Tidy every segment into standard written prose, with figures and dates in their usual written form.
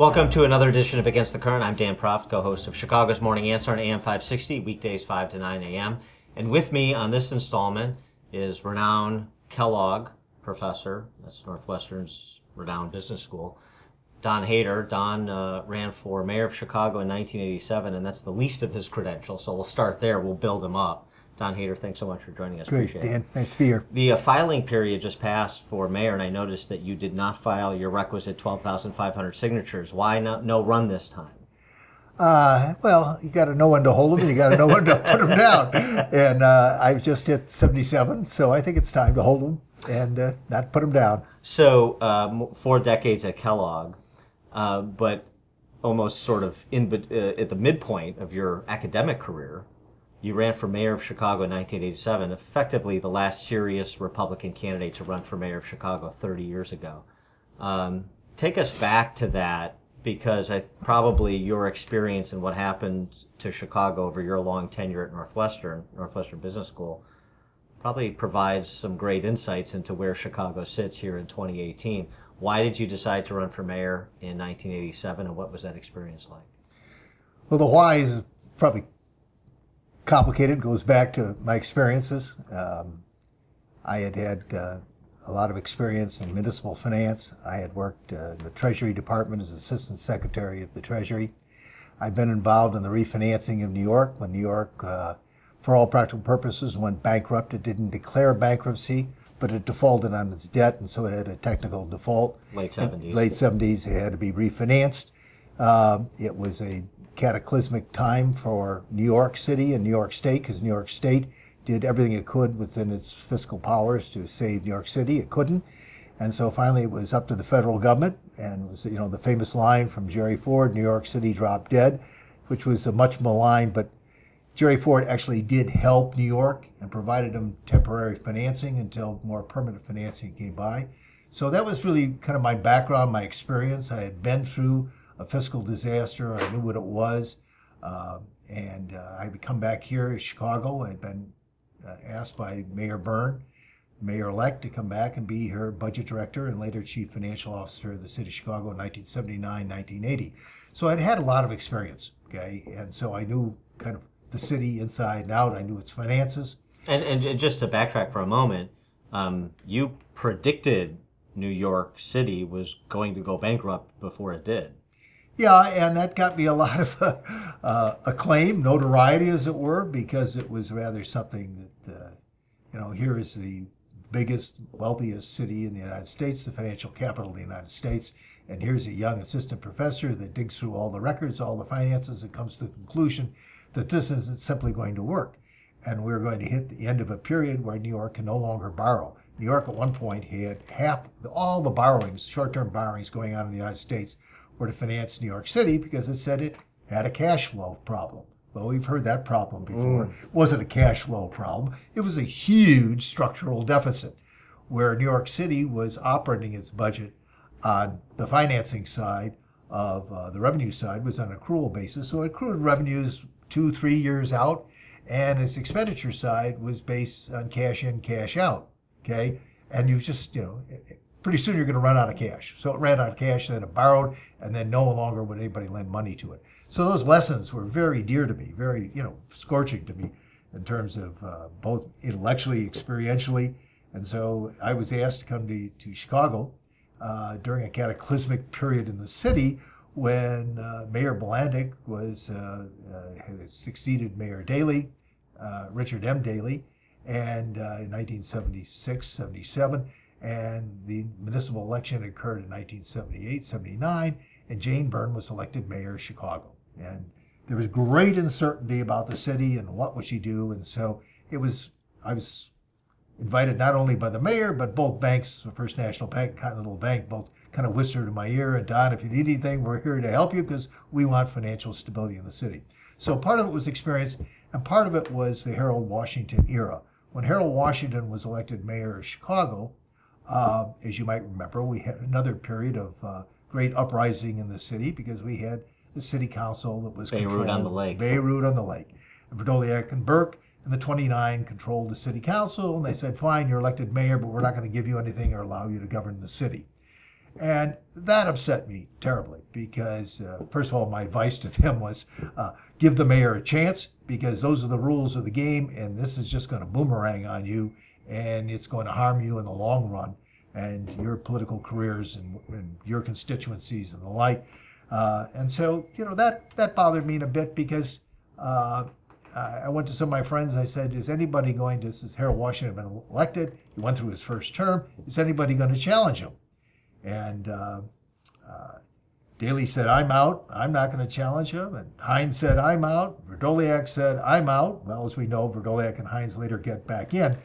Welcome to another edition of Against the Current. I'm Dan Proft, co-host of Chicago's Morning Answer on AM 560, weekdays 5 to 9 a.m. And with me on this installment is renowned Kellogg professor, that's Northwestern's renowned business school, Don Haider. Don ran for mayor of Chicago in 1987, and that's the least of his credentials. So we'll start there. We'll build him up. Don Haider, thanks so much for joining us. Great, Appreciate Dan. it. Nice to be here. The filing period just passed for mayor, and I noticed that you did not file your requisite 12,500 no Why no run this time? Well, you got to know when to hold them, and you got to know when to put them down. And I've just hit 77, so I think it's time to hold them and not put them down. So 4 decades at Kellogg, but almost sort of at the midpoint of your academic career, you ran for mayor of Chicago in 1987, effectively the last serious Republican candidate to run for mayor of Chicago 30 years ago. Take us back to that, because probably your experience and what happened to Chicago over your long tenure at Northwestern Business School, probably provides some great insights into where Chicago sits here in 2018. Why did you decide to run for mayor in 1987, and what was that experience like? Well, the why is probably complicated. It goes back to my experiences. I had a lot of experience in municipal finance. I had worked in the Treasury Department as Assistant Secretary of the Treasury. I'd been involved in the refinancing of New York when New York, for all practical purposes, went bankrupt. It didn't declare bankruptcy, but it defaulted on its debt, and so it had a technical default. Late 70s. Late 70s, it had to be refinanced. It was a cataclysmic time for New York City and New York State, because New York State did everything it could within its fiscal powers to save New York City. It couldn't. And so finally it was up to the federal government, and it was, the famous line from Jerry Ford, New York City dropped dead, which was a much maligned, but Jerry Ford actually did help New York and provided them temporary financing until more permanent financing came by. So that was really kind of my background, my experience. I had been through a fiscal disaster. I knew what it was. And I had come back here in Chicago. I had been asked by Mayor Byrne, Mayor-elect, to come back and be her budget director and later chief financial officer of the city of Chicago in 1979, 1980. So I'd had a lot of experience, okay? And so I knew kind of the city inside and out. I knew its finances. And just to backtrack for a moment, you predicted New York City was going to go bankrupt before it did. Yeah, and that got me a lot of acclaim, notoriety, as it were, because it was rather something that, here is the biggest, wealthiest city in the United States, the financial capital of the United States, and here's a young assistant professor that digs through all the records, all the finances, and comes to the conclusion that this isn't simply going to work. And we're going to hit the end of a period where New York can no longer borrow. New York at one point had all the borrowings, short-term borrowings going on in the United States were to finance New York City, because it said it had a cash flow problem. Well, we've heard that problem before. It wasn't a cash flow problem. It was a huge structural deficit, where New York City was operating its budget on the financing side of the revenue side was on an accrual basis. So it accrued revenues 2-3 years out, and its expenditure side was based on cash in, cash out, okay? And you just, pretty soon you're going to run out of cash. So it ran out of cash, then it borrowed, and then no longer would anybody lend money to it. So those lessons were very dear to me, very, scorching to me in terms of both intellectually, experientially. And so I was asked to come to Chicago during a cataclysmic period in the city when Mayor Blandick had succeeded Mayor Daley, Richard M. Daley, and in 1976, 77. And the municipal election occurred in 1978, 79, and Jane Byrne was elected mayor of Chicago. And there was great uncertainty about the city and what would she do. And so I was invited not only by the mayor, but both banks, the First National Bank, Continental Bank, both kind of whispered in my ear, and Don, if you need anything, we're here to help you because we want financial stability in the city. So part of it was experience, and part of it was the Harold Washington era. When Harold Washington was elected mayor of Chicago, as you might remember, we had another period of great uprising in the city because we had the city council that was Beirut on the Lake. Beirut on the Lake. And Verdoliak and Burke and the 29 controlled the city council, and they said, fine, you're elected mayor, but we're not going to give you anything or allow you to govern the city. And that upset me terribly because, first of all, my advice to them was give the mayor a chance because those are the rules of the game, and this is just going to boomerang on you, and it's going to harm you in the long run and your political careers and your constituencies and the like. And so, that bothered me a bit because I went to some of my friends. I said, is anybody going to, this is Harold Washington had been elected. He went through his first term. Is anybody going to challenge him? And Daley said, I'm out. I'm not going to challenge him. And Hines said, I'm out. Verdoliak said, I'm out. Well, as we know, Verdoliak and Hines later get back in.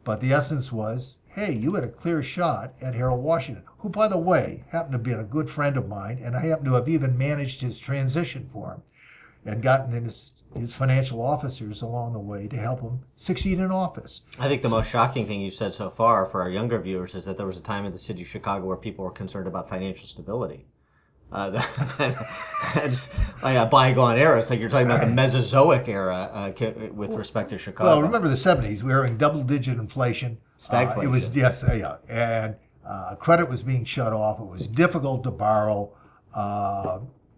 But the essence was, hey, you had a clear shot at Harold Washington, who, by the way, happened to be a good friend of mine, and I happen to have even managed his transition for him and gotten in his financial officers along the way to help him succeed in office. I think the most shocking thing you've said so far for our younger viewers is that there was a time in the city of Chicago where people were concerned about financial stability. That's like a bygone era. It's like you're talking about the Mesozoic era with respect to Chicago. Well, remember the 70s. We were having double-digit inflation. Stagflation. It was, yes, yeah. And credit was being shut off. It was difficult to borrow.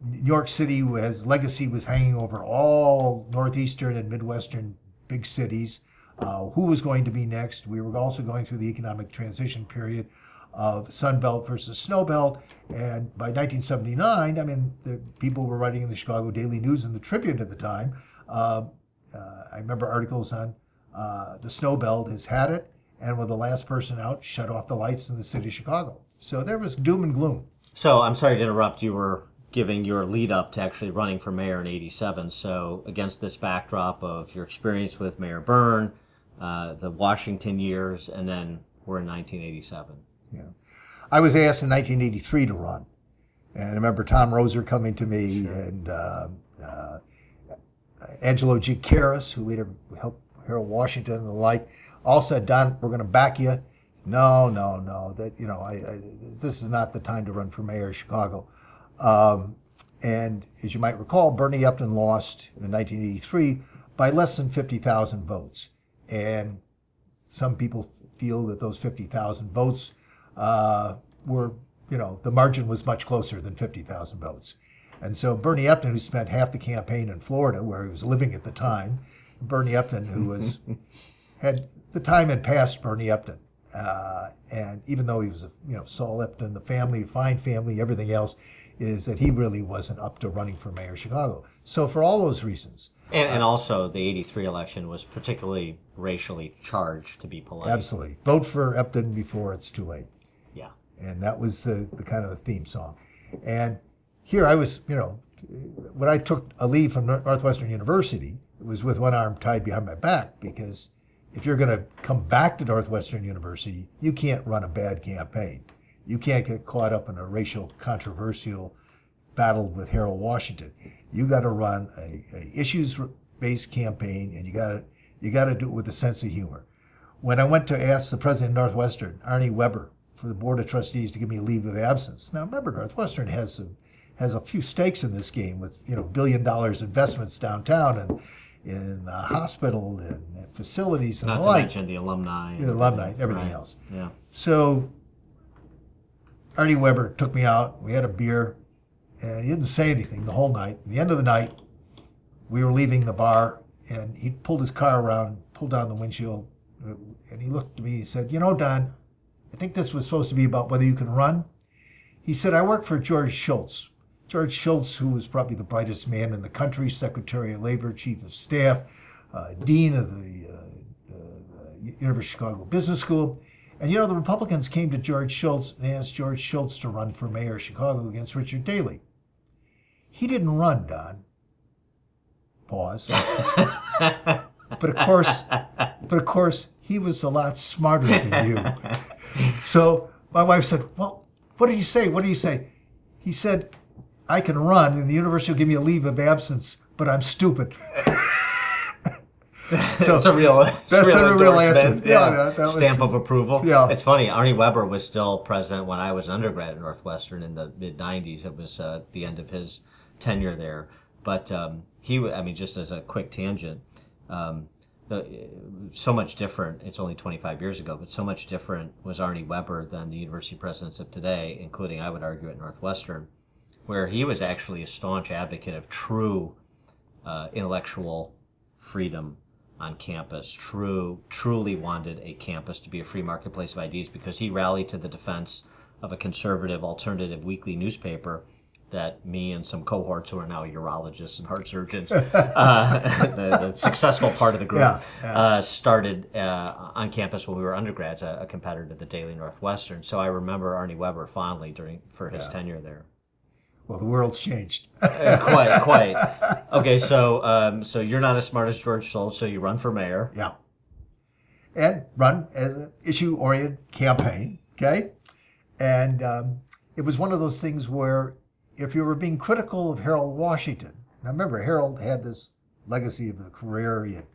New York City, his legacy was hanging over all northeastern and midwestern big cities. Who was going to be next? We were also going through the economic transition period of Sun Belt versus Snow Belt. And by 1979, I mean, the people were writing in the Chicago Daily News and the Tribune at the time. I remember articles on the Snow Belt has had it, and with the last person out, shut off the lights in the city of Chicago. So there was doom and gloom. So I'm sorry to interrupt. You were giving your lead up to actually running for mayor in '87. So against this backdrop of your experience with Mayor Byrne, the Washington years, and then we're in 1987. Yeah, I was asked in 1983 to run, and I remember Tom Roser coming to me and Angelo G. Karras, who later helped Harold Washington and the like, all said, "Don, we're going to back you." No, that this is not the time to run for mayor of Chicago. And as you might recall, Bernie Upton lost in 1983 by less than 50,000 votes. And some people feel that those 50,000 votes were, the margin was much closer than 50,000 votes. And so Bernie Upton, who spent half the campaign in Florida, where he was living at the time, Bernie Upton, who was, the time had passed Bernie Upton. And even though he was, Saul Upton, the family, fine family, everything else, is that he really wasn't up to running for mayor of Chicago. So for all those reasons. And also the '83 election was particularly racially charged, to be polite. Absolutely. Vote for Upton before it's too late. Yeah. And that was the kind of the theme song. And here I was, when I took a leave from Northwestern University, it was with one arm tied behind my back, because if you're going to come back to Northwestern University, you can't run a bad campaign. You can't get caught up in a racial controversial battle with Harold Washington. You got to run a issues-based campaign, and you got to do it with a sense of humor. When I went to ask the president of Northwestern, Arnie Weber, for the board of trustees to give me a leave of absence. Now remember, Northwestern has a few stakes in this game with $1 billion investments downtown and in the hospital and facilities and Not the to like. mention the alumni. The alumni and everything right. else. Yeah. So Arnie Weber took me out. We had a beer, and he didn't say anything the whole night. At the end of the night, we were leaving the bar, and he pulled his car around, pulled down the windshield, and he looked at me. He said, Don, I think this was supposed to be about whether you can run. He said, I work for George Shultz. George Shultz, who was probably the brightest man in the country, Secretary of Labor, Chief of Staff, Dean of the University of Chicago Business School. And the Republicans came to George Shultz and asked George Shultz to run for mayor of Chicago against Richard Daley. He didn't run, Don. Pause. But of course, he was a lot smarter than you. So my wife said, well, what did he say? What did he say? He said, I can run, and the university will give me a leave of absence, but I'm stupid. So that's a real answer. Yeah, stamp of approval. Yeah. It's funny. Arnie Weber was still president when I was an undergrad at Northwestern in the mid-'90s. It was the end of his tenure there. But just as a quick tangent, so much different. It's only 25 years ago, but so much different was Arnie Weber than the university presidents of today, including, I would argue, at Northwestern, where he was actually a staunch advocate of true intellectual freedom on campus, truly wanted a campus to be a free marketplace of ideas, because he rallied to the defense of a conservative alternative weekly newspaper that me and some cohorts who are now urologists and heart surgeons, the successful part of the group, started on campus when we were undergrads, a competitor to the Daily Northwestern. So I remember Arnie Weber fondly for his tenure there. Well, the world's changed. Quite. Okay, so you're not as smart as George Sold, so you run for mayor. Yeah. And run as an issue-oriented campaign, okay? And it was one of those things where if you were being critical of Harold Washington, now remember, Harold had this legacy of a career, he had,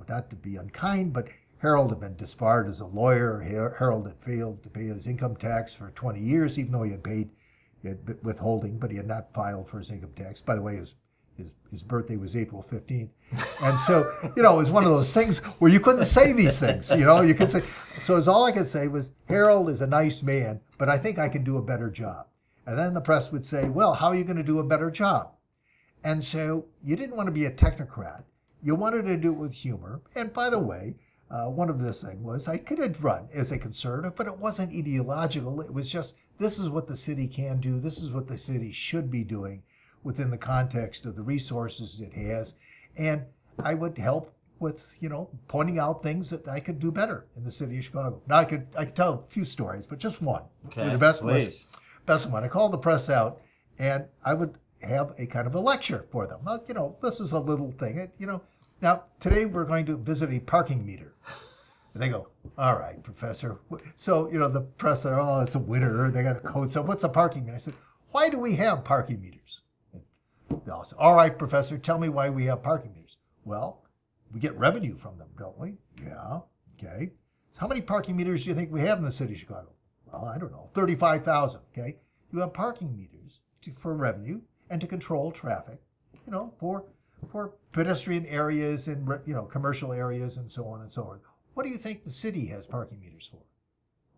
not to be unkind, but Harold had been disbarred as a lawyer. Harold had failed to pay his income tax for 20 years, even though he had withholding, but he had not filed for his income tax. By the way, his birthday was April 15th. And so, it was one of those things where you couldn't say these things, you could say. So all I could say was, Harold is a nice man, but I think I can do a better job. And then the press would say, well, how are you going to do a better job? And so you didn't want to be a technocrat. You wanted to do it with humor. And by the way, one of this thing was I could have run as a conservative, but it wasn't ideological. It was just, this is what the city can do. This is what the city should be doing within the context of the resources it has. And I would help with, pointing out things that I could do better in the city of Chicago. Now I could tell a few stories, but just one. Okay, the best one. I called the press out, and I would have a kind of a lecture for them. This is a little thing. Now today we're going to visit a parking meter. And they go, all right, Professor. So, the press said, oh, it's a winter. They got the coats on. What's a parking meter? I said, why do we have parking meters? And they all said, all right, Professor, tell me why we have parking meters. Well, we get revenue from them, don't we? Yeah, okay. So how many parking meters do you think we have in the city of Chicago? Well, I don't know, 35,000, okay? You have parking meters for revenue and to control traffic, for pedestrian areas and, commercial areas and so on and so on. What do you think the city has parking meters for?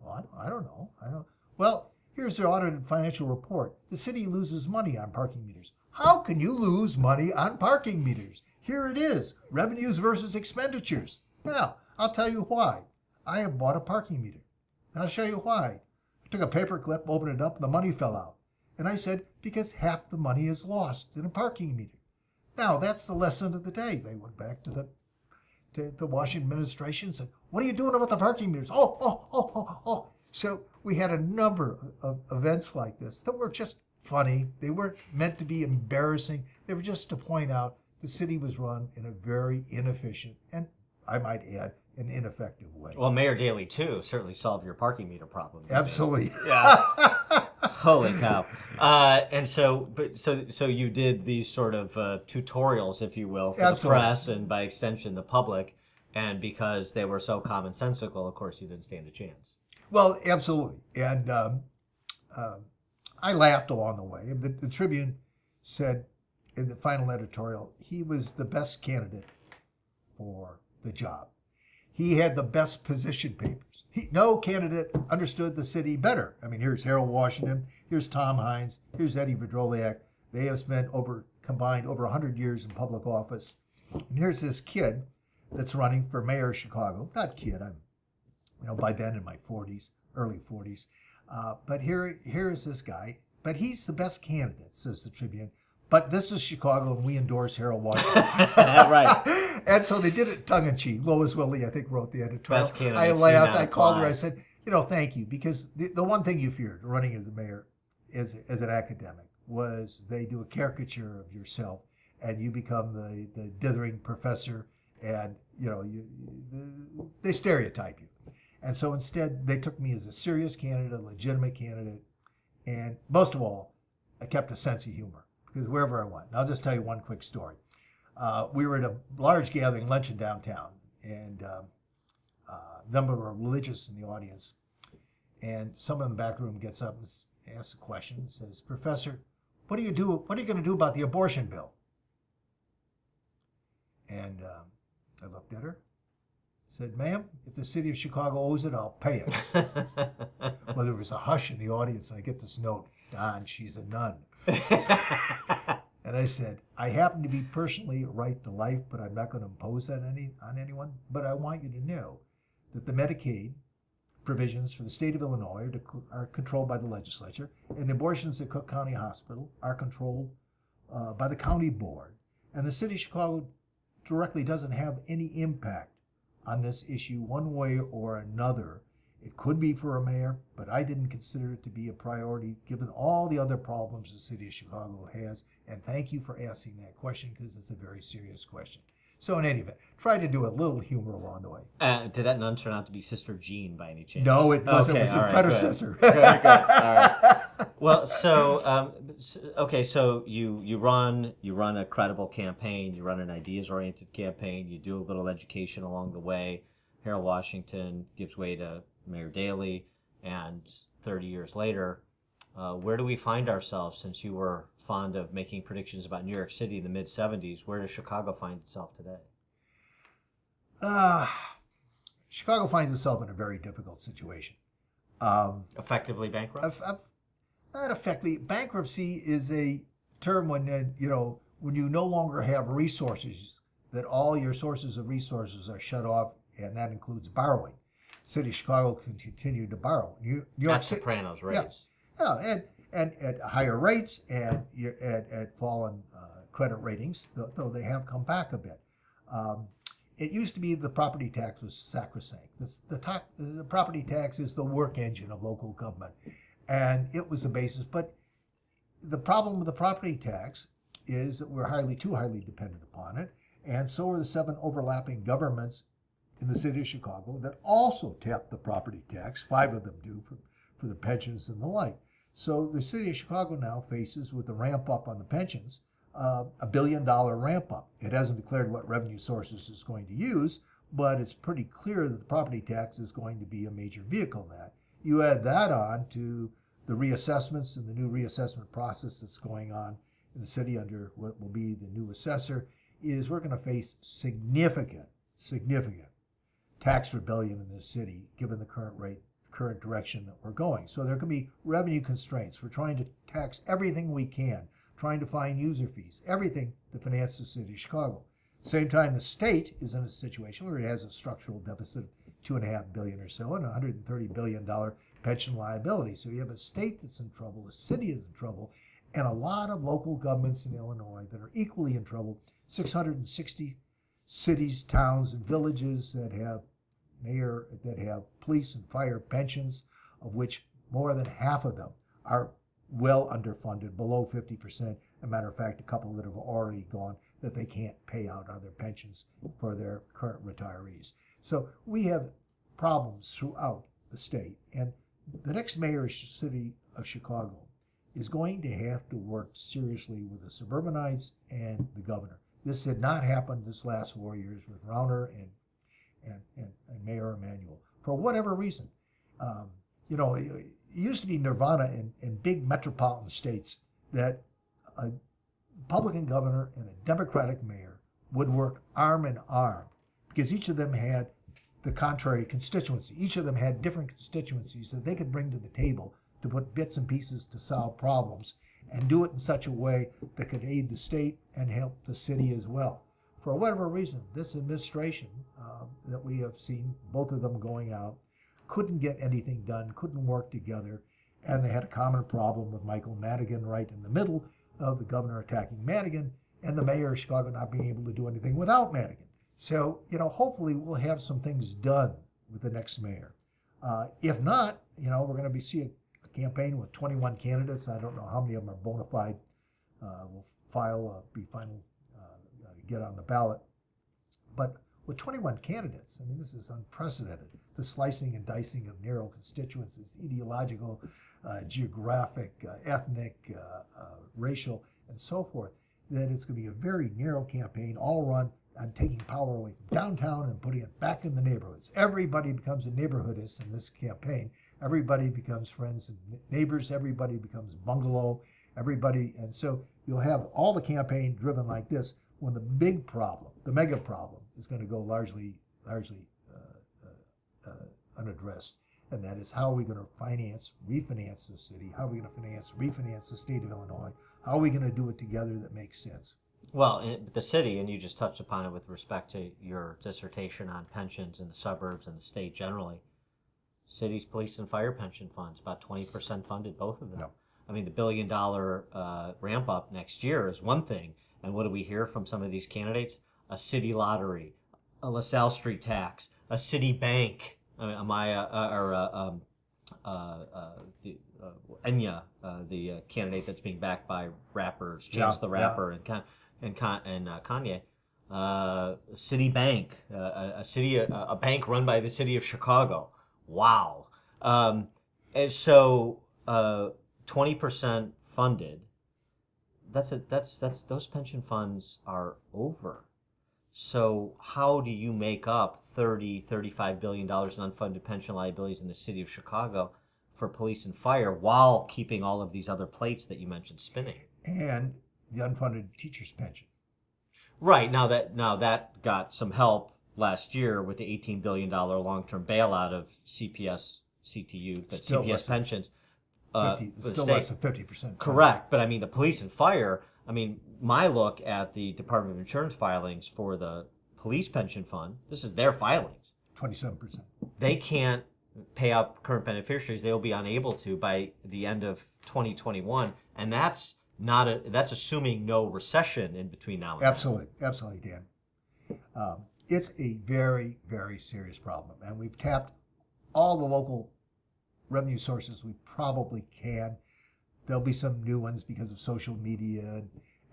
Well, I don't know. Well, here's the audited financial report. The city loses money on parking meters. How can you lose money on parking meters? Here it is, revenues versus expenditures. Now, I'll tell you why. I have bought a parking meter. And I'll show you why. I took a paper clip, opened it up, and the money fell out. And I said, because half the money is lost in a parking meter. Now, that's the lesson of the day. They went back to the Washington administration and said, what are you doing about the parking meters? Oh. So we had a number of events like this that were just funny. They weren't meant to be embarrassing. They were just to point out the city was run in a very inefficient and, I might add, an ineffective way. Well, Mayor Daley, too, certainly solved your parking meter problem. Absolutely. Yeah. Holy cow. And so you did these sort of tutorials, if you will, for the press and by extension the public. And because they were so commonsensical, of course, you didn't stand a chance. Well, absolutely. And I laughed along the way. The Tribune said in the final editorial, he was the best candidate for the job. He had the best position papers. No candidate understood the city better. I mean, here's Harold Washington, here's Tom Hines, here's Eddie Verdoliak. They have spent combined over 100 years in public office. And here's this kid that's running for mayor of Chicago. Not kid, I'm, by then in my 40s, early 40s. But here's this guy. But he's the best candidate, says the Tribune. But this is Chicago, and we endorse Harold Washington. Right. And so they did it tongue-in-cheek. Lois Willie, I think, wrote the editorial. Best candidate. I laughed. I called her. I said, thank you. Because the one thing you feared running as a mayor as an academic was they do a caricature of yourself, and you become the dithering professor, and, they stereotype you. And so instead, they took me as a serious candidate, a legitimate candidate, and most of all, I kept a sense of humor. Because wherever I went, and I'll just tell you one quick story. We were at a large gathering luncheon downtown, and a number of religious in the audience. And someone in the back room gets up and asks a question, says, Professor, what are you going to do about the abortion bill? And I looked at her, said, "Ma'am, if the city of Chicago owes it, I'll pay it." Well, there was a hush in the audience, and I get this note, "Don, she's a nun." And I said, "I happen to be personally right to life, but I'm not going to impose that on anyone. But I want you to know that the Medicaid provisions for the state of Illinois are controlled by the legislature, and the abortions at Cook County Hospital are controlled by the county board. And the city of Chicago directly doesn't have any impact on this issue one way or another. It could be for a mayor, but I didn't consider it to be a priority given all the other problems the city of Chicago has. And thank you for asking that question because it's a very serious question." So in any event, try to do a little humor along the way. Did that nun turn out to be Sister Jean by any chance? No, it wasn't. Okay, It was her all right, predecessor. Good. All right. Well, so okay, so you run a credible campaign, you run an ideas-oriented campaign, you do a little education along the way. Harold Washington gives way to Mayor Daley, and 30 years later, where do we find ourselves? Since you were fond of making predictions about New York City in the mid-'70s, where does Chicago find itself today? Chicago finds itself in a very difficult situation. Effectively bankrupt? Not effectively. Bankruptcy is a term when when you no longer have resources, that all your sources of resources are shut off, and that includes borrowing. City of Chicago can continue to borrow. New York City, Sopranos rates. Yeah, and at higher rates and at fallen credit ratings, though they have come back a bit. It used to be the property tax was sacrosanct. The property tax is the work engine of local government, and it was the basis. But the problem with the property tax is that we're too highly dependent upon it, and so are the 7 overlapping governments in the city of Chicago that also tap the property tax. 5 of them do for the pensions and the like. So the city of Chicago now faces, with the ramp up on the pensions, $1 billion ramp up. It hasn't declared what revenue sources it's going to use, but it's pretty clear that the property tax is going to be a major vehicle in that. You add that on to the reassessments and the new reassessment process that's going on in the city under what will be the new assessor, is we're going to face significant tax rebellion in this city, given the current direction that we're going. So there can be revenue constraints. We're trying to tax everything we can, trying to find user fees, everything to finance the city of Chicago. At the same time, the state is in a situation where it has a structural deficit of $2.5 billion or so and a $130 billion pension liability. So you have a state that's in trouble, a city is in trouble, and a lot of local governments in Illinois that are equally in trouble. 660 cities, towns, and villages that have police and fire pensions, of which more than half of them are well underfunded, below 50%. As a matter of fact, a couple that have already gone that they can't pay out on their pensions for their current retirees. So we have problems throughout the state. And the next mayor of the city of Chicago is going to have to work seriously with the suburbanites and the governor. This did not happen this last 4 years with Rauner and Mayor Emanuel, for whatever reason. It used to be nirvana in big metropolitan states that a Republican governor and a Democratic mayor would work arm in arm, because each of them had the contrary constituency. Each of them had different constituencies that they could bring to the table to put bits and pieces to solve problems, and do it in such a way that could aid the state and help the city as well. For whatever reason, this administration that we have seen, both of them going out, couldn't get anything done, couldn't work together, and they had a common problem with Michael Madigan right in the middle of the governor attacking Madigan, and the mayor of Chicago not being able to do anything without Madigan. So, hopefully we'll have some things done with the next mayor. If not, we're going to see a campaign with 21 candidates. I don't know how many of them are bona fide. We'll get on the ballot. But with 21 candidates, this is unprecedented. The slicing and dicing of narrow constituencies, ideological, geographic, ethnic, racial, and so forth, that it's going to be a very narrow campaign, all run on taking power away from downtown and putting it back in the neighborhoods. Everybody becomes a neighborhoodist in this campaign. Everybody becomes friends and neighbors. Everybody becomes bungalow. And so you'll have all the campaign driven like this, when the big problem, the mega problem, is going to go largely unaddressed, and that is how are we going to refinance the city? How are we going to refinance the state of Illinois? How are we going to do it together that makes sense? Well, the city, and you just touched upon it with respect to your dissertation on pensions in the suburbs and the state generally. Cities, police, and fire pension funds, about 20% funded, both of them. Yep. I mean, the $1 billion ramp up next year is one thing. And what do we hear from some of these candidates? A city lottery, a LaSalle Street tax, a city bank. Enya, the candidate that's being backed by rappers, Chance the Rapper, and Kanye. Citibank, a bank run by the city of Chicago. Wow. And so 20% funded. That's those pension funds are over. So how do you make up $35 billion in unfunded pension liabilities in the city of Chicago for police and fire while keeping all of these other plates that you mentioned spinning? And the unfunded teacher's pension. Right. Now that got some help last year with the $18 billion long-term bailout of CPS, CTU, but CPS pensions. Still less than 50%. Correct. But I mean, the police and fire, I mean, my look at the Department of Insurance filings for the police pension fund, this is their filings. 27%. They can't pay out current beneficiaries. They will be unable to by the end of 2021. And that's assuming no recession in between now and Absolutely, Dan. It's a very, very serious problem, and we've tapped all the local revenue sources we probably can. There'll be some new ones because of social media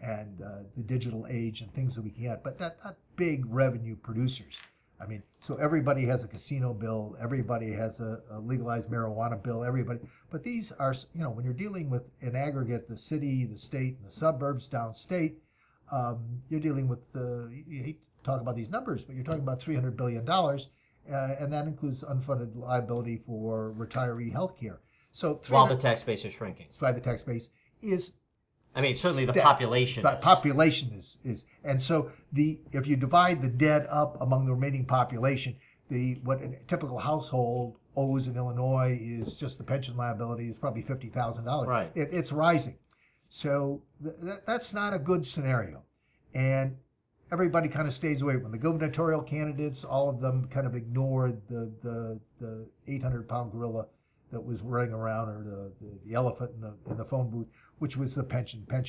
and the digital age and things that we can get, but not big revenue producers. I mean, so everybody has a casino bill, everybody has a legalized marijuana bill, everybody. But these are, when you're dealing with, in aggregate, the city, the state, and the suburbs downstate, you're dealing with, you hate to talk about these numbers, but you're talking about $300 billion, and that includes unfunded liability for retiree health care. So while the tax base is shrinking. Why the tax base is... I mean, certainly the population is. Population is. And so if you divide the debt up among the remaining population, what a typical household owes in Illinois is just the pension liability is probably $50,000. Right. It's rising. So that's not a good scenario. And everybody kind of stays away. When the gubernatorial candidates, all of them kind of ignored the 800-pound gorilla that was running around, or the elephant in the phone booth, which was the pension. How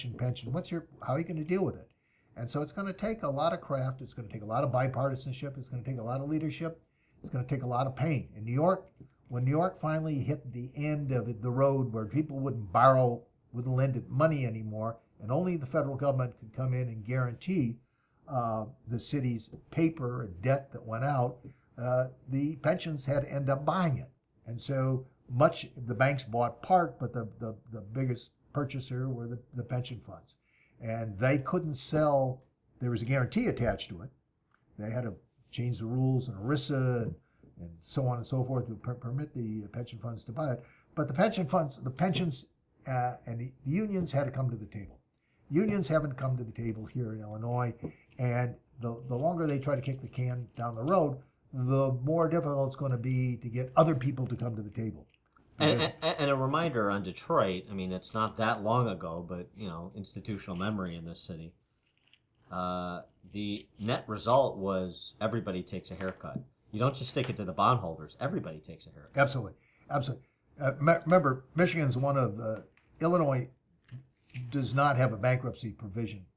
are you going to deal with it? And so it's going to take a lot of craft. It's going to take a lot of bipartisanship. It's going to take a lot of leadership. It's going to take a lot of pain. In New York, when New York finally hit the end of the road where people wouldn't lend it money anymore, and only the federal government could come in and guarantee the city's paper and debt that went out, the pensions had to end up buying it. And so the banks bought part, but the biggest purchaser were the pension funds. And they couldn't sell, there was a guarantee attached to it. They had to change the rules in ERISA and so on and so forth to permit the pension funds to buy it. But the pensions and the unions had to come to the table. Unions haven't come to the table here in Illinois, and the longer they try to kick the can down the road, the more difficult it's going to be to get other people to come to the table. And a reminder on Detroit, I mean, it's not that long ago, but, institutional memory in this city. The net result was everybody takes a haircut. You don't just stick it to the bondholders. Everybody takes a haircut. Absolutely. Remember, Michigan's one of Illinois does not have a bankruptcy provision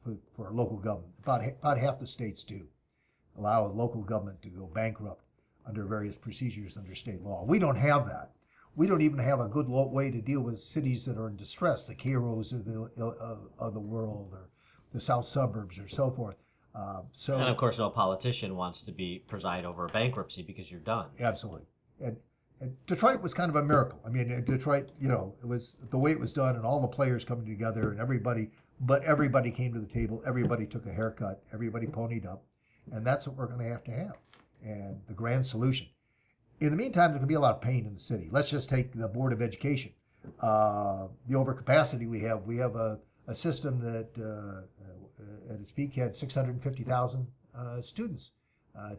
for local government. About half the states do allow a local government to go bankrupt under various procedures under state law. We don't have that. We don't even have a good way to deal with cities that are in distress, the Cairos of the world, or the south suburbs, or so forth. And of course, no politician wants to preside over a bankruptcy because you're done. Absolutely. And Detroit was kind of a miracle. I mean, Detroit, it was the way it was done, and all the players coming together, and everybody came to the table. Everybody took a haircut. Everybody ponied up, and that's what we're going to have. And the grand solution. In the meantime, there can be a lot of pain in the city. Let's just take the Board of Education. The overcapacity we have. We have a system that at its peak had 650,000 students.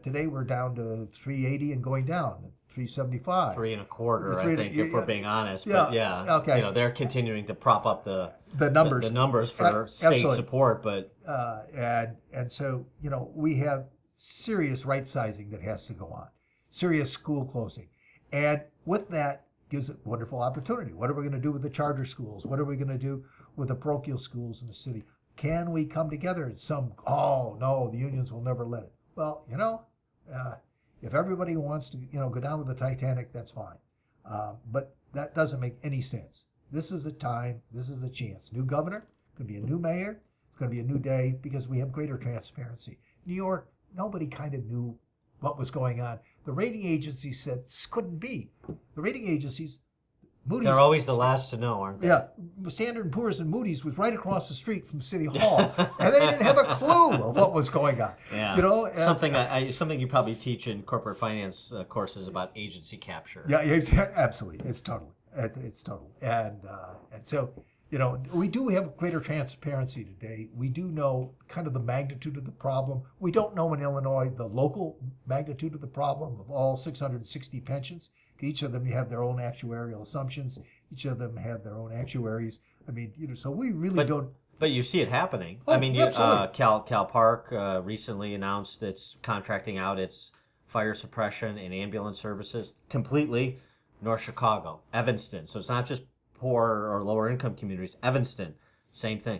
Today we're down to 380 and going down, 375. 3.25, I think, if we're being honest. Yeah, But yeah, okay. they're continuing to prop up the numbers, the numbers for state absolutely. support. But and so we have serious right sizing that has to go on, serious school closing, and with that gives it wonderful opportunity. What are we going to do with the charter schools? What are we going to do with the parochial schools in the city? Can we come together? And oh no, the unions will never let it. Well, if everybody wants to, go down with the Titanic, that's fine. But that doesn't make any sense. This is the time. This is the chance. New governor, going to be a new mayor. It's going to be a new day because we have greater transparency. New York, nobody kind of knew what was going on. The rating agencies said this couldn't be. The rating agencies, Moody's. They're always the last to know, aren't they? Yeah. Standard & Poor's and Moody's was right across the street from City Hall, and they didn't have a clue of what was going on. Yeah. Something you probably teach in corporate finance courses about agency capture. Yeah, absolutely. It's total. It's total. And so, we do have greater transparency today. We do know kind of the magnitude of the problem. We don't know in Illinois the local magnitude of the problem of all 660 pensions. Each of them have their own actuarial assumptions. Each of them have their own actuaries. I mean, so we really don't. But you see it happening. Oh, I mean, absolutely. Cal Park recently announced it's contracting out its fire suppression and ambulance services completely. North Chicago, Evanston. So it's not just poor or lower income communities. Evanston, same thing.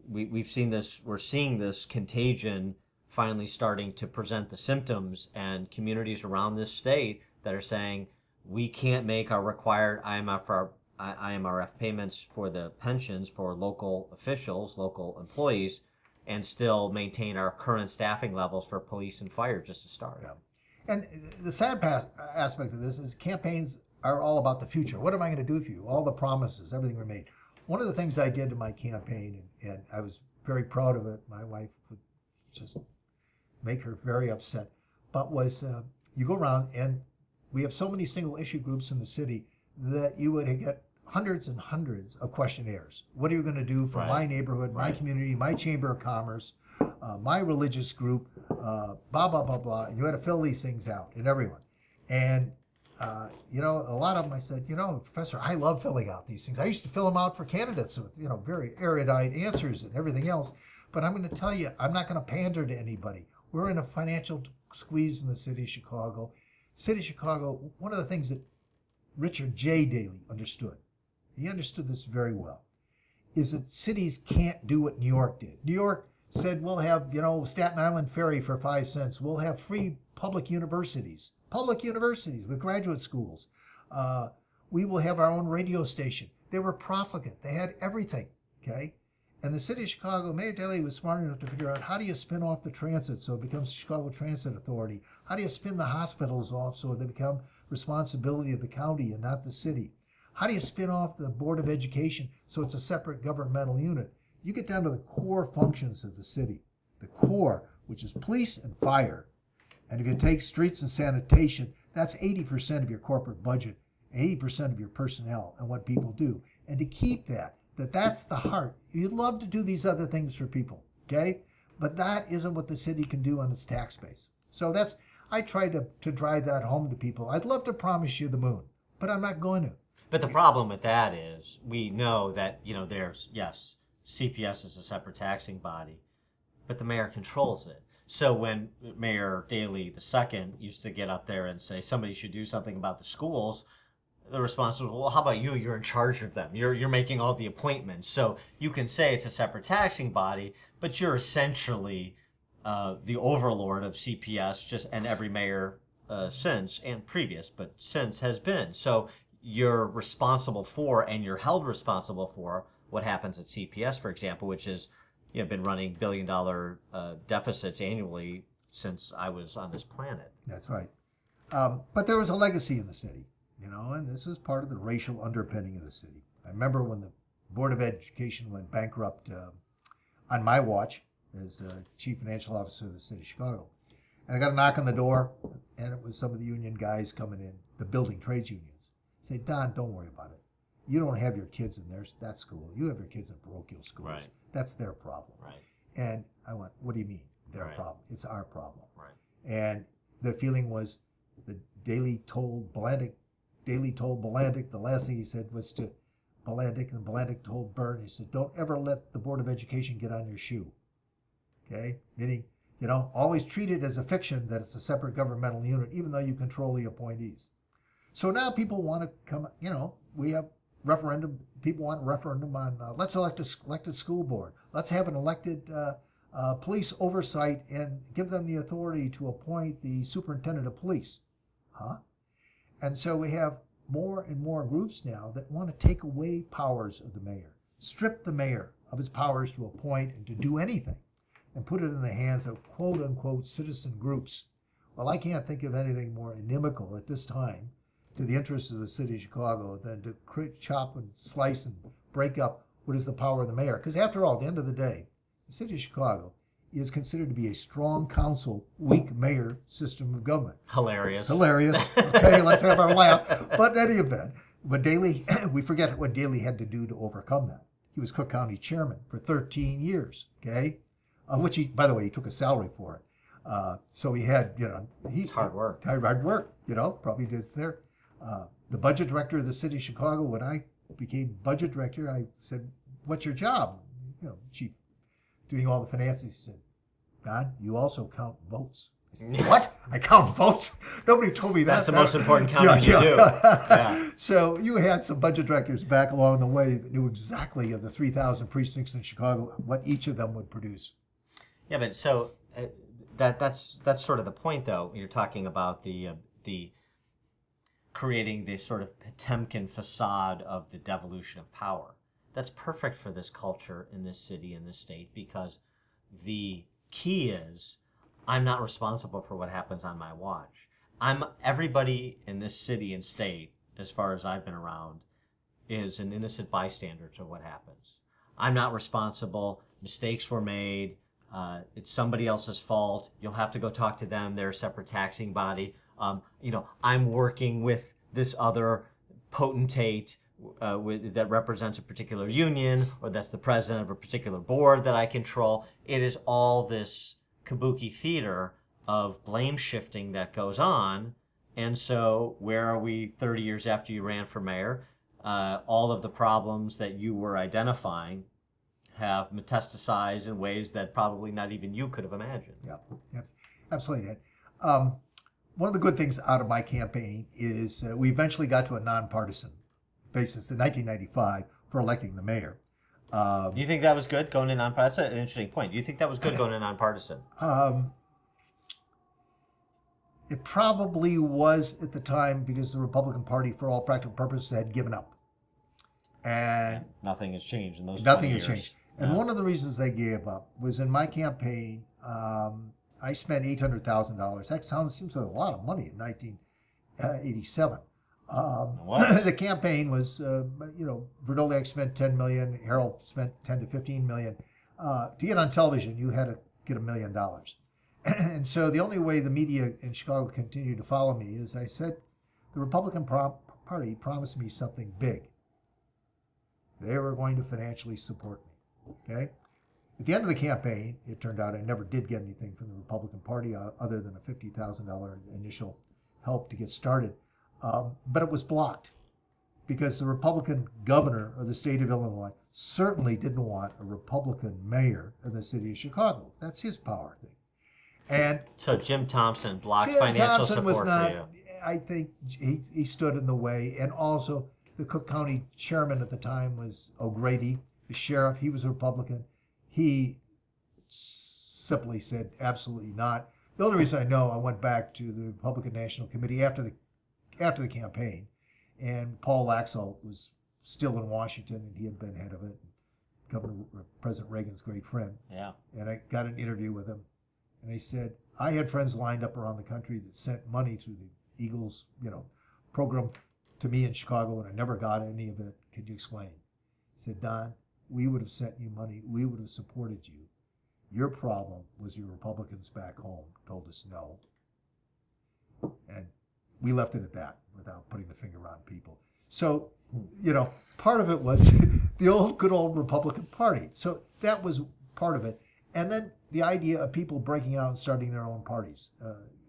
We've seen this. We're seeing this contagion finally starting to present the symptoms, and communities around this state that are saying we can't make our required IMRF payments for the pensions for local officials, local employees, and still maintain our current staffing levels for police and fire just to start. Yeah. And the sad aspect of this is campaigns are all about the future. What am I going to do for you? All the promises, everything we made. One of the things I did in my campaign, and I was very proud of it, my wife would just make her very upset, but was you go around and we have so many single issue groups in the city that you would get hundreds and hundreds of questionnaires. What are you going to do for my neighborhood, my community, my chamber of commerce, my religious group, blah, blah, blah, blah. And you had to fill these things out in everyone. And, a lot of them I said, Professor, I love filling out these things. I used to fill them out for candidates with, very erudite answers and everything else. But I'm going to tell you, I'm not going to pander to anybody. We're in a financial squeeze in the city of Chicago. City of Chicago, one of the things that Richard J. Daley understood, he understood this very well, is that cities can't do what New York did. New York said, we'll have, Staten Island Ferry for 5 cents. We'll have free public universities with graduate schools. We will have our own radio station. They were profligate. They had everything, okay? And the city of Chicago, Mayor Daley was smart enough to figure out how do you spin off the transit so it becomes the Chicago Transit Authority? How do you spin the hospitals off so they become responsibility of the county and not the city? How do you spin off the Board of Education so it's a separate governmental unit? You get down to the core functions of the city, the core, which is police and fire. And if you take streets and sanitation, that's 80% of your corporate budget, 80% of your personnel and what people do. And to keep that's the heart. You'd love to do these other things for people, okay? But that isn't what the city can do on its tax base. So I try to drive that home to people. I'd love to promise you the moon, but I'm not going to. But the problem with that is we know that, there's, yes, CPS is a separate taxing body, but the mayor controls it. So when Mayor Daley II used to get up there and say somebody should do something about the schools, the response was, well, how about you? You're in charge of them. You're making all the appointments. So you can say it's a separate taxing body, but you're essentially the overlord of CPS, and every mayor since and previous, but since has been. So you're responsible for and you're held responsible for what happens at CPS, for example, which is been running billion-dollar deficits annually since I was on this planet. That's right. But there was a legacy in the city. And this is part of the racial underpinning of the city. I remember when the Board of Education went bankrupt on my watch as chief financial officer of the city of Chicago. And I got a knock on the door, and it was some of the union guys coming in, the building trades unions. Say, Don, don't worry about it. You don't have your kids in that school. You have your kids in parochial schools. Right. That's their problem. Right. And I went, what do you mean? their Right. problem. It's our problem. Right. And the feeling was the Daly told Blandick, the last thing he said was to Blandick, and Blandick told Byrne, he said, don't ever let the Board of Education get on your shoe. Okay? Meaning, always treat it as a fiction that it's a separate governmental unit, even though you control the appointees. So now people want to come, we have referendum, people want a referendum on, let's elect a elected school board. Let's have an elected police oversight and give them the authority to appoint the superintendent of police. Huh? And so we have more and more groups now that want to take away powers of the mayor, strip the mayor of his powers to appoint and to do anything, and put it in the hands of quote-unquote citizen groups. Well, I can't think of anything more inimical at this time to the interests of the city of Chicago than to chop and slice and break up what is the power of the mayor. Because after all, at the end of the day, the city of Chicago is considered to be a strong council, weak mayor system of government. Hilarious. Okay, let's have our laugh. But in any event, but Daly, we forget what Daly had to do to overcome that. He was Cook County chairman for 13 years, okay? Which he, by the way, he took a salary for it. So he had, It's hard work. Hard work, probably did there. The budget director of the city of Chicago, when I became budget director, I said, what's your job? Chief, doing all the finances. He said, Don, you also count votes. I said, what? I count votes? Nobody told me that. That's the most important counting you do. Yeah. So you had some budget directors back along the way that knew exactly of the 3,000 precincts in Chicago, what each of them would produce. Yeah, but so that's sort of the point, though. You're talking about the creating this sort of Potemkin facade of the devolution of power. That's perfect for this culture in this city, in this state, because the key is I'm not responsible for what happens on my watch. Everybody in this city and state, as far as I've been around, is an innocent bystander to what happens. I'm not responsible. Mistakes were made. It's somebody else's fault. You'll have to go talk to them. They're a separate taxing body. I'm working with this other potentate that represents a particular union, or that's the president of a particular board that I control. It is all this kabuki theater of blame shifting that goes on. And so where are we 30 years after you ran for mayor? All of the problems that you were identifying have metastasized in ways that probably not even you could have imagined. Yeah, yes, absolutely. One of the good things out of my campaign is we eventually got to a nonpartisan basis in 1995 for electing the mayor. You think that was good going in nonpartisan? That's an interesting point. Do you think that was good going in nonpartisan? It probably was at the time because the Republican Party, for all practical purposes, had given up. And nothing has changed in those 20 nothing years. has changed. And one of the reasons they gave up was in my campaign, I spent $800,000. That seems like a lot of money in 1987. The campaign was, Verdoliak spent $10 million, Harold spent $10 to $15 million. To get on television, you had to get $1 million. And so the only way the media in Chicago continued to follow me is I said, the Republican Party promised me something big. They were going to financially support me. Okay? At the end of the campaign, it turned out I never did get anything from the Republican Party other than a $50,000 initial help to get started. But it was blocked because the Republican governor of the state of Illinois certainly didn't want a Republican mayor in the city of Chicago. That's his power thing. And so Jim Thompson blocked financial support for you. I think he stood in the way. And also the Cook County chairman at the time was O'Grady, the sheriff. He was a Republican. He simply said, absolutely not. The only reason I know, I went back to the Republican National Committee after the campaign, and Paul Laxalt was still in Washington, and he had been head of it. President Reagan's great friend. Yeah. And I got an interview with him, and he said, I had friends lined up around the country that sent money through the Eagles, program to me in Chicago, and I never got any of it. Could you explain? He said, Don, we would have sent you money. We would have supported you. Your problem was your Republicans back home told us no. And we left it at that without putting the finger on people. So, part of it was the good old Republican Party. So that was part of it. and then the idea of people breaking out and starting their own parties.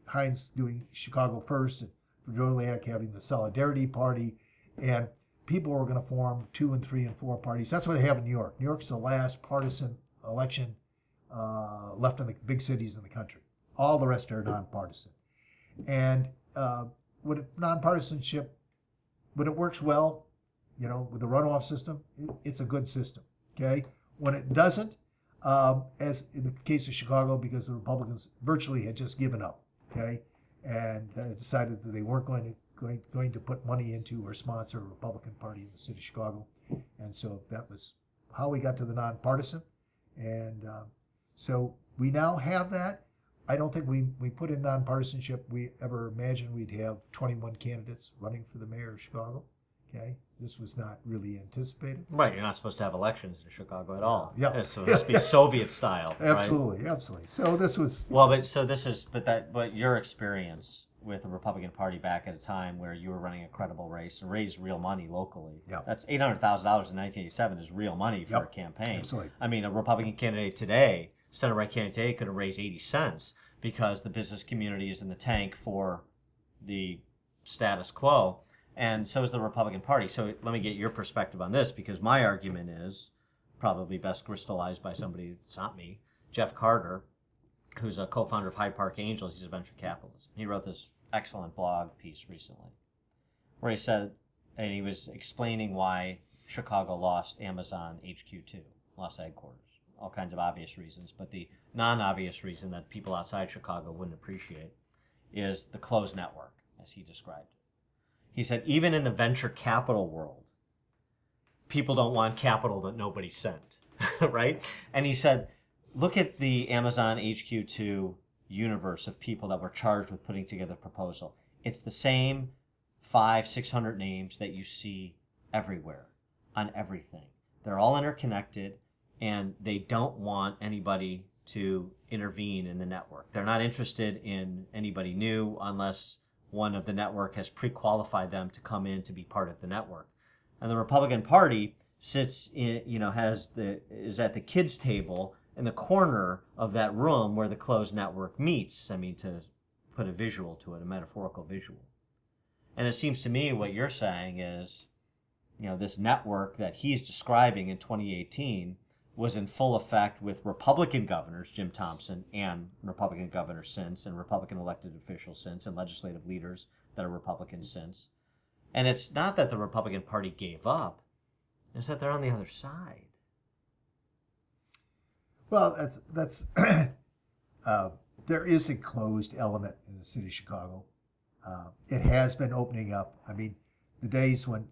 Heinz doing Chicago First, and Verdoliak having the Solidarity Party, and people were going to form 2 and 3 and 4 parties. That's what they have in New York. New York's the last partisan election left in the big cities in the country. All the rest are nonpartisan. And with nonpartisanship, when it works well, with the runoff system, it's a good system. Okay. When it doesn't, as in the case of Chicago, because the Republicans virtually had just given up. Okay, and decided that they weren't going to put money into or sponsor a Republican Party in the city of Chicago, and so that was how we got to the nonpartisan, and so we now have that. I don't think we put in nonpartisanship we ever imagined we'd have 21 candidates running for the mayor of Chicago. Okay, this was not really anticipated. Right, you're not supposed to have elections in Chicago at all. Yeah, so it must be Soviet style. Absolutely, right? Absolutely. So this was but your experience with the Republican Party back at a time where you were running a credible race and raised real money locally. Yeah, that's $800,000 in 1987 is real money for a campaign. Absolutely. I mean, a Republican candidate today, Senate right candidate today, could have raised 80 cents because the business community is in the tank for the status quo. And so is the Republican Party. So let me get your perspective on this, because my argument is probably best crystallized by somebody, it's not me, Jeff Carter, who's a co-founder of Hyde Park Angels. He's a venture capitalist. He wrote this excellent blog piece recently where he said, and he was explaining why Chicago lost Amazon HQ2, lost headquarters. All kinds of obvious reasons, but the non-obvious reason that people outside Chicago wouldn't appreciate is the closed network, as he described it. He said, even in the venture capital world, people don't want capital that nobody sent, right? And he said, look at the Amazon HQ2 universe of people that were charged with putting together a proposal. It's the same 500-600 names that you see everywhere on everything. They're all interconnected, and they don't want anybody to intervene in the network. They're not interested in anybody new unless one of the network has pre-qualified them to come in to be part of the network. And the Republican Party sits in, is at the kids' table in the corner of that room where the closed network meets. I mean, to put a visual to it, a metaphorical visual. And it seems to me what you're saying is, this network that he's describing in 2018 was in full effect with Republican governors, Jim Thompson, and Republican governors since, and Republican elected officials since, and legislative leaders that are Republicans since. And it's not that the Republican Party gave up, it's that they're on the other side. Well, that's there is a closed element in the city of Chicago. It has been opening up. I mean, the days when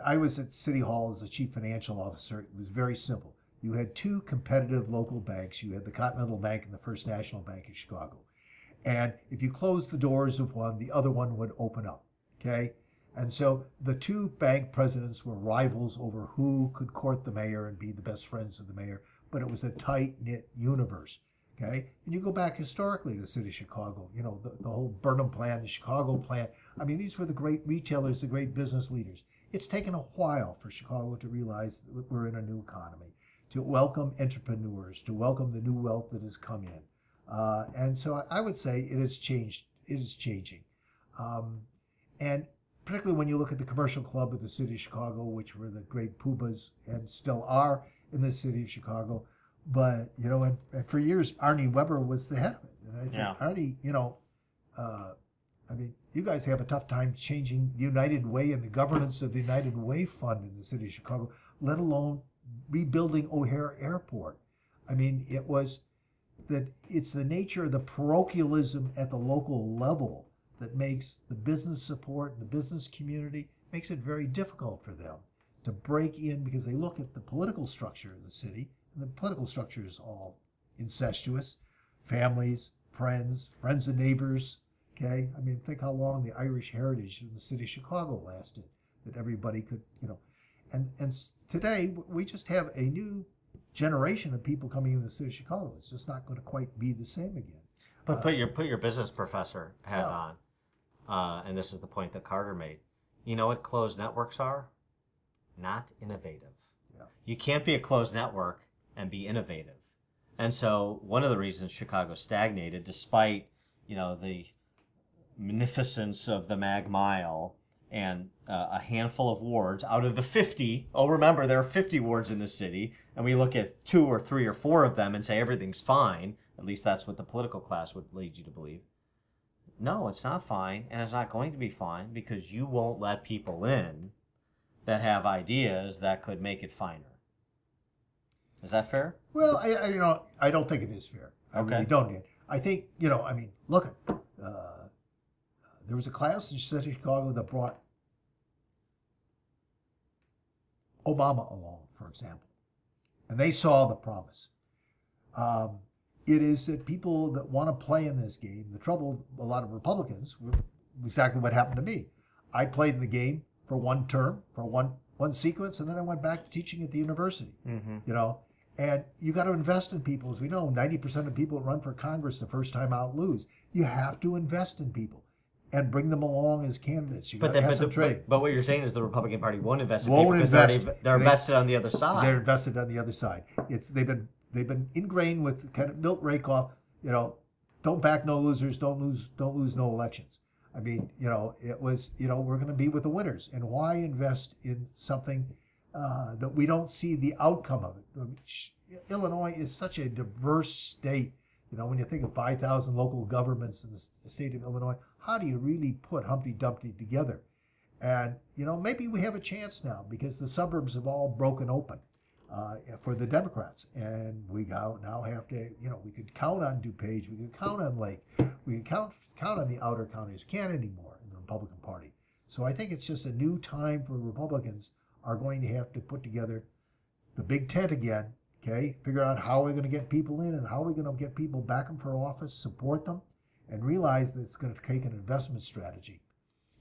I was at City Hall as the chief financial officer, it was very simple. You had 2 competitive local banks. You had the Continental Bank and the First National Bank of Chicago. And if you closed the doors of one, the other one would open up, okay? And so the 2 bank presidents were rivals over who could court the mayor and be the best friends of the mayor, but it was a tight-knit universe, okay? And you go back historically to the city of Chicago, the whole Burnham plan, the Chicago plan. I mean, these were the great retailers, the great business leaders. It's taken a while for Chicago to realize that we're in a new economy, to welcome entrepreneurs, to welcome the new wealth that has come in. And so I would say it has changed. It is changing. And particularly when you look at the commercial club of the city of Chicago, which were the great poobahs and still are in the city of Chicago. But, and for years, Arnie Weber was the head of it. And I said, Arnie, I mean, you guys have a tough time changing United Way and the governance of the United Way Fund in the city of Chicago, let alone rebuilding O'Hare Airport. I mean, it's the nature of the parochialism at the local level that makes the business support and the business community, makes it very difficult for them to break in, because they look at the political structure of the city, and the political structure is all incestuous. Families, friends and neighbors, okay? I mean, think how long the Irish heritage in the city of Chicago lasted, that everybody could, And today, we just have a new generation of people coming into the city of Chicago. It's just not going to quite be the same again. But put your business professor hat on, and this is the point that Carter made. You know what closed networks are? Not innovative. Yeah. You can't be a closed network and be innovative. And so one of the reasons Chicago stagnated, despite, the magnificence of the Mag Mile and a handful of wards out of the 50. Oh, remember, there are 50 wards in the city, and we look at 2 or 3 or 4 of them and say everything's fine. At least that's what the political class would lead you to believe. No, it's not fine, and it's not going to be fine because you won't let people in that have ideas that could make it finer. Is that fair? Well, I don't think it is fair. I really don't. I think, look, there was a class in the city of Chicago that brought Obama along, for example, and they saw the promise. It is that people that want to play in this game, the trouble, a lot of Republicans, exactly what happened to me. I played in the game for one term, for one sequence, and then I went back to teaching at the university, And you got to invest in people. As we know, 90% of people that run for Congress the first time out lose. You have to invest in people and bring them along as candidates. You got to have some training. But what you're saying is the Republican Party won't invest in people because they're invested on the other side. They're invested on the other side. They've been ingrained with kind of Milt Rakoff, don't back no losers, don't lose no elections. I mean, it was, we're going to be with the winners. And why invest in something that we don't see the outcome of it? I mean, Illinois is such a diverse state. When you think of 5,000 local governments in the state of Illinois, how do you really put Humpty Dumpty together? And, maybe we have a chance now because the suburbs have all broken open for the Democrats. And we now have to, we could count on DuPage, we could count on Lake, we could count on the outer counties. We can't anymore in the Republican Party. So I think it's just a new time for Republicans are going to have to put together the big tent again, okay? Figure out how we're going to get people in and how we're going to get people back in for office, support them, and realize that it's going to take an investment strategy.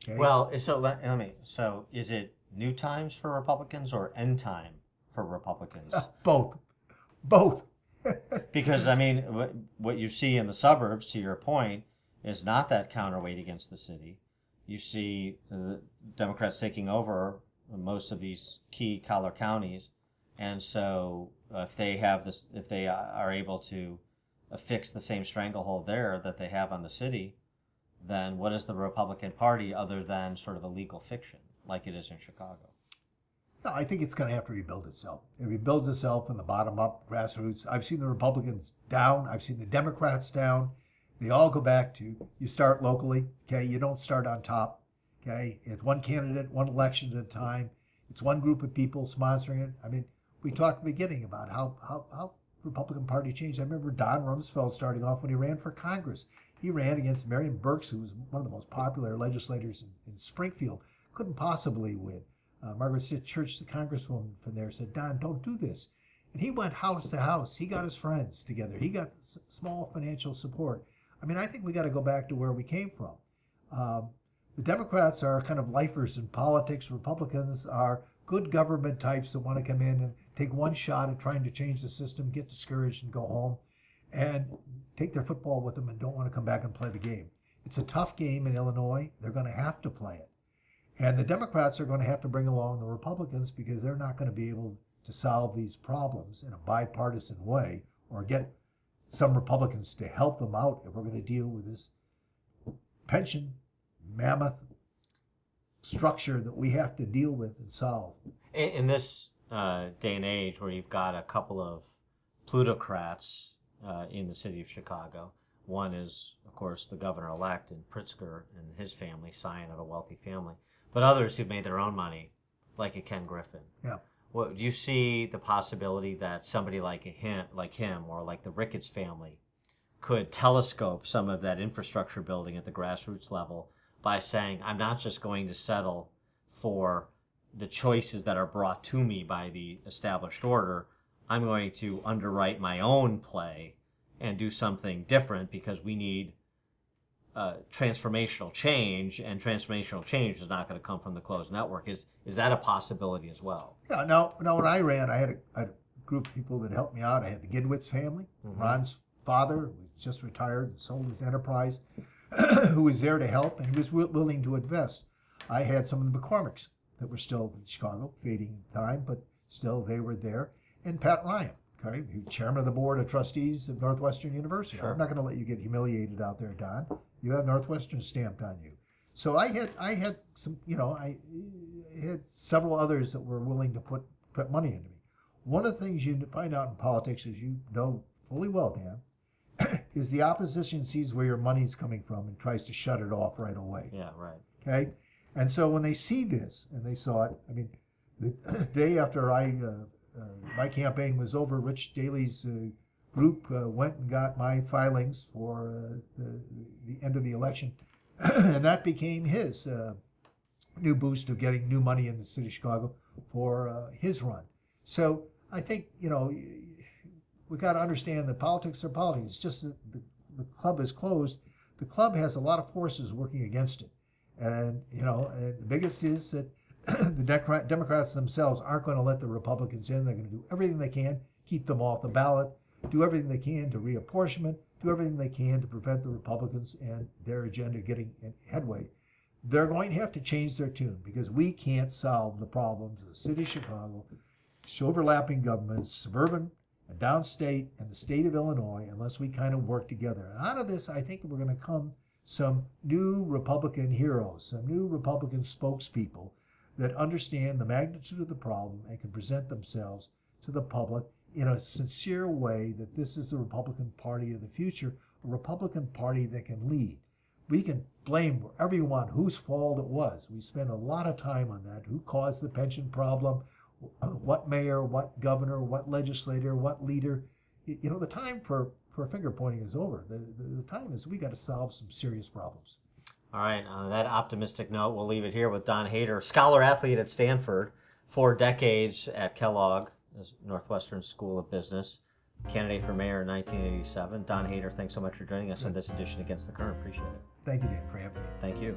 Okay? Well, so is it new times for Republicans or end time for Republicans? Both. Because, what you see in the suburbs, to your point, is not that counterweight against the city. You see the Democrats taking over most of these key collar counties, and so if they are able to affix the same stranglehold there that they have on the city, then what is the Republican Party other than sort of a legal fiction like it is in Chicago? No, I think it's going to have to rebuild itself. It rebuilds itself from the bottom up, grassroots. I've seen the Republicans down. I've seen the Democrats down. They all go back to, you start locally, okay? You don't start on top, okay? It's one candidate, one election at a time. It's one group of people sponsoring it. I mean, we talked at the beginning about how Republican Party changed. I remember Don Rumsfeld starting off when he ran for Congress. He ran against Marion Burks, who was one of the most popular legislators in Springfield. Couldn't possibly win. Margaret Church, the congresswoman from there, said, Don, don't do this. And he went house to house. He got his friends together. He got small financial support. I mean, I think we got to go back to where we came from. The Democrats are kind of lifers in politics. Republicans are good government types that want to come in and take one shot at trying to change the system, get discouraged and go home, and take their football with them and don't want to come back and play the game. It's a tough game in Illinois. They're going to have to play it. And the Democrats are going to have to bring along the Republicans because they're not going to be able to solve these problems in a bipartisan way or get some Republicans to help them out if we're going to deal with this pension mammoth structure that we have to deal with and solve. In this day and age where you've got a couple of plutocrats in the city of Chicago, one is, of course, the governor-elect in Pritzker and his family, scion of a wealthy family, but others who've made their own money, like a Ken Griffin. Yeah. Well, do you see the possibility that somebody like him or like the Ricketts family could telescope some of that infrastructure building at the grassroots level by saying, I'm not just going to settle for the choices that are brought to me by the established order, I'm going to underwrite my own play and do something different because we need transformational change, and transformational change is not going to come from the closed network. Is that a possibility as well? Yeah, now when I ran, I had a group of people that helped me out. I had the Gidwitz family, Ron's father, who just retired and sold his enterprise, who was there to help, and he was willing to invest. I had some of the McCormicks that were still in Chicago, fading in time, but still they were there. And Pat Ryan, Okay, he was chairman of the board of trustees of Northwestern University. Sure. I'm not going to let you get humiliated out there, Don. You have Northwestern stamped on you. So I had some, I had several others that were willing to put money into me. One of the things you find out in politics, as you know fully well, Dan, is the opposition sees where your money's coming from and tries to shut it off right away. Yeah, right. Okay, and so when they see this and they saw it, I mean, the day after my campaign was over, Rich Daley's group went and got my filings for the end of the election, and that became his new boost of getting new money in the city of Chicago for his run. So I think, we got to understand that politics are politics. It's just that the club is closed. The club has a lot of forces working against it. And, and the biggest is that the Democrats themselves aren't going to let the Republicans in. They're going to do everything they can, keep them off the ballot, do everything they can to reapportionment, do everything they can to prevent the Republicans and their agenda getting in headway. They're going to have to change their tune because we can't solve the problems of the city of Chicago, overlapping governments, suburban and downstate, and the state of Illinois unless we kind of work together. And out of this, I think we're going to come some new Republican heroes, some new Republican spokespeople that understand the magnitude of the problem and can present themselves to the public in a sincere way that this is the Republican Party of the future, a Republican Party that can lead. We can blame wherever you want whose fault it was. We spend a lot of time on that. Who caused the pension problem? What mayor, what governor, what legislator, what leader? The time for finger pointing is over. The time is we got to solve some serious problems. All right, on that optimistic note, we'll leave it here with Don Haider, scholar athlete at Stanford, 4 decades at Kellogg, Northwestern School of Business, candidate for mayor in 1987. Don Haider, thanks so much for joining us on this edition Against the Current. Appreciate it. Thank you, Dan, for having me. Thank you.